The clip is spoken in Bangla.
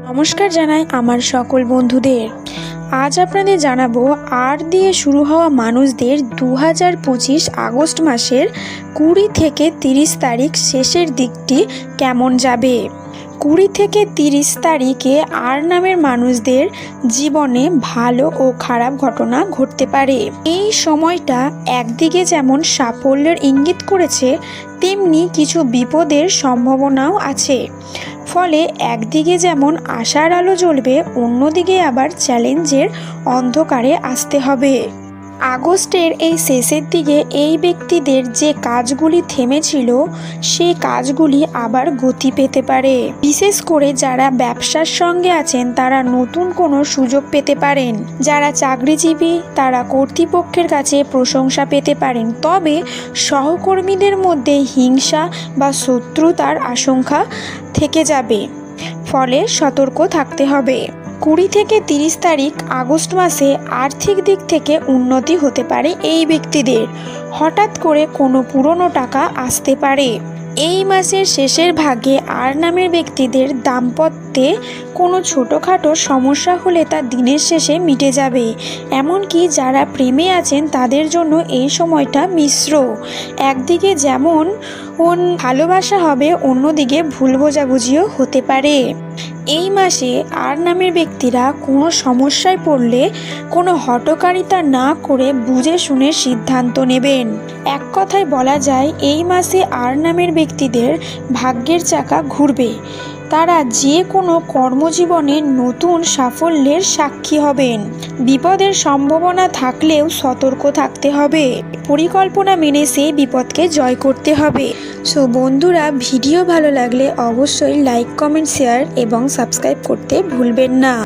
নমস্কার জানাই আমার সকল বন্ধুদের। আজ আপনাদের জানাবো আর দিয়ে শুরু হওয়া মানুষদের 2025 আগস্ট মাসের 20 থেকে 30 তারিখ শেষের দিকটি কেমন যাবে। 20 থেকে 30 তারিখে আর নামের মানুষদের জীবনে ভালো ও খারাপ ঘটনা ঘটতে পারে। এই সময়টা একদিকে যেমন সাফল্যের ইঙ্গিত করেছে, তেমনি কিছু বিপদের সম্ভাবনাও আছে। ফলে একদিকে যেমন আশার আলো জ্বলবে, অন্যদিকে আবার চ্যালেঞ্জের অন্ধকারে আসতে হবে। আগস্টের এই শেষের দিকে এই ব্যক্তিদের যে কাজগুলি থেমেছিল, সেই কাজগুলি আবার গতি পেতে পারে। বিশেষ করে যারা ব্যবসার সঙ্গে আছেন তারা নতুন কোনো সুযোগ পেতে পারেন। যারা চাকরিজীবী তারা কর্তৃপক্ষের কাছে প্রশংসা পেতে পারেন। তবে সহকর্মীদের মধ্যে হিংসা বা শত্রুতার আশঙ্কা থেকে যাবে, ফলে সতর্ক থাকতে হবে। 20 থেকে 30 তারিখ আগস্ট মাসে আর্থিক দিক থেকে উন্নতি হতে পারে এই ব্যক্তিদের। হঠাৎ করে কোনো পুরনো টাকা আসতে পারে। এই মাসের শেষের ভাগে আর নামের ব্যক্তিদের দাম্পত্যে কোনো ছোটোখাটো সমস্যা হলে তা দিনের শেষে মিটে যাবে। এমনকি যারা প্রেমে আছেন তাদের জন্য এই সময়টা মিশ্র। একদিকে যেমন ভালোবাসা হবে, অন্যদিকে ভুল বোঝাবুঝিও হতে পারে। এই মাসে আর নামের ব্যক্তিরা কোনো সমস্যায় পড়লে কোনো হঠকারিতা না করে বুঝে শুনে সিদ্ধান্ত নেবেন। এক কথায় বলা যায়, এই মাসে আর নামের ব্যক্তিদের ভাগ্যের চাকা ঘুরবে। তারা যে কোনো কর্মজীবনে নতুন সাফল্যের সাক্ষী হবেন। বিপদের সম্ভাবনা থাকলেও সতর্ক থাকতে হবে। পরিকল্পনা মেনে সেই বিপদকে জয় করতে হবে। সো বন্ধুরা, ভিডিও ভালো লাগলে অবশ্যই লাইক, কমেন্ট, শেয়ার এবং সাবস্ক্রাইব করতে ভুলবেন না।